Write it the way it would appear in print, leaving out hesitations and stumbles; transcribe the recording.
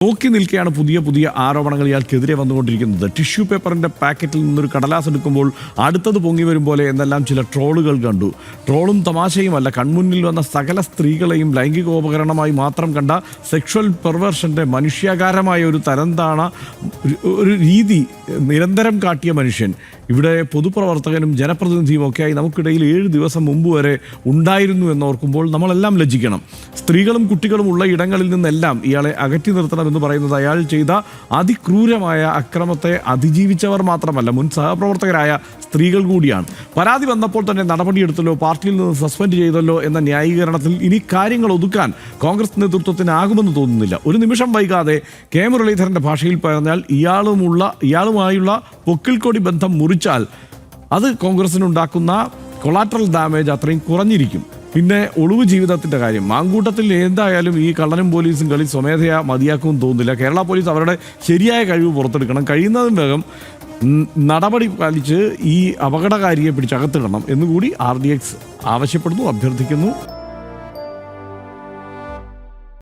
നോക്കി നിൽക്കെയാണ് പുതിയ ആരോപണങ്ങൾ ഇയാൾക്കെതിരെ വന്നുകൊണ്ടിരിക്കുന്നത്. ടിഷ്യൂ പേപ്പറിൻ്റെ പാക്കറ്റിൽ നിന്നൊരു കടലാസ് എടുക്കുമ്പോൾ അടുത്തത് പൊങ്ങി വരും പോലെ എന്നെല്ലാം ചില ട്രോളുകൾ കണ്ടു. ട്രോളും തമാശയുമല്ല, കൺമുന്നിൽ വന്ന സകല സ്ത്രീകളെയും ലൈംഗികോപകരണമായി മാത്രം കണ്ട സെക്ഷൽ പെർവേർഷൻ്റെ മനുഷ്യാകാരമായ ഒരു തരംതാണ ഒരു രീതി നിരന്തരം കാട്ടിയ മനുഷ്യൻ ഇവിടെ പൊതുപ്രവർത്തകനും ജനപ്രതിനിധിയും ഒക്കെയായി നമുക്കിടയിൽ 7 ദിവസം മുമ്പ് വരെ ഉണ്ടായിരുന്നു എന്നോർക്കുമ്പോൾ നമ്മളെല്ലാം ലജ്ജിക്കണം. സ്ത്രീകളും കുട്ടികളും ഉള്ള ഇടങ്ങളിൽ നിന്നെല്ലാം ഇയാളെ അകറ്റി നിർത്തണമെന്ന് പറയുന്നത് അയാൾ ചെയ്ത അതിക്രൂരമായ അക്രമത്തെ അതിജീവിച്ചവർ മാത്രമല്ല, മുൻ സഹപ്രവർത്തകരായ സ്ത്രീകൾ കൂടിയാണ്. പരാതി വന്നപ്പോൾ തന്നെ നടപടിയെടുത്തല്ലോ, പാർട്ടിയിൽ നിന്ന് സസ്പെൻഡ് ചെയ്തല്ലോ എന്ന ന്യായീകരണത്തിൽ ഇനി കാര്യങ്ങൾ ഒതുക്കാൻ കോൺഗ്രസ് നേതൃത്വത്തിനാകുമെന്ന് തോന്നുന്നില്ല. ഒരു നിമിഷം വൈകാതെ കെ മുരളീധരൻ്റെ ഭാഷയിൽ പറഞ്ഞാൽ ഇയാളുമായുള്ള പൊക്കിൾക്കൊടി ബന്ധം മുറിച്ചാൽ അത് കോൺഗ്രസിനുണ്ടാക്കുന്ന കൊളാട്രൽ ഡാമേജ് അത്രയും കുറഞ്ഞിരിക്കും. പിന്നെ ഒളിവ് ജീവിതത്തിൻ്റെ കാര്യം, മാങ്കൂട്ടത്തിൽ എന്തായാലും ഈ കള്ളനും പോലീസും കളി സ്വമേധയാ മതിയാക്കുമെന്ന് തോന്നുന്നില്ല. കേരള പോലീസ് അവരുടെ ശരിയായ കഴിവ് പുറത്തെടുക്കണം, കഴിയുന്നതും വേഗം നടപടി പാലിച്ച് ഈ അപകടകാരിയെ പിടിച്ചകത്തിടണം എന്നുകൂടി RDX ആവശ്യപ്പെടുന്നു, അഭ്യർത്ഥിക്കുന്നു.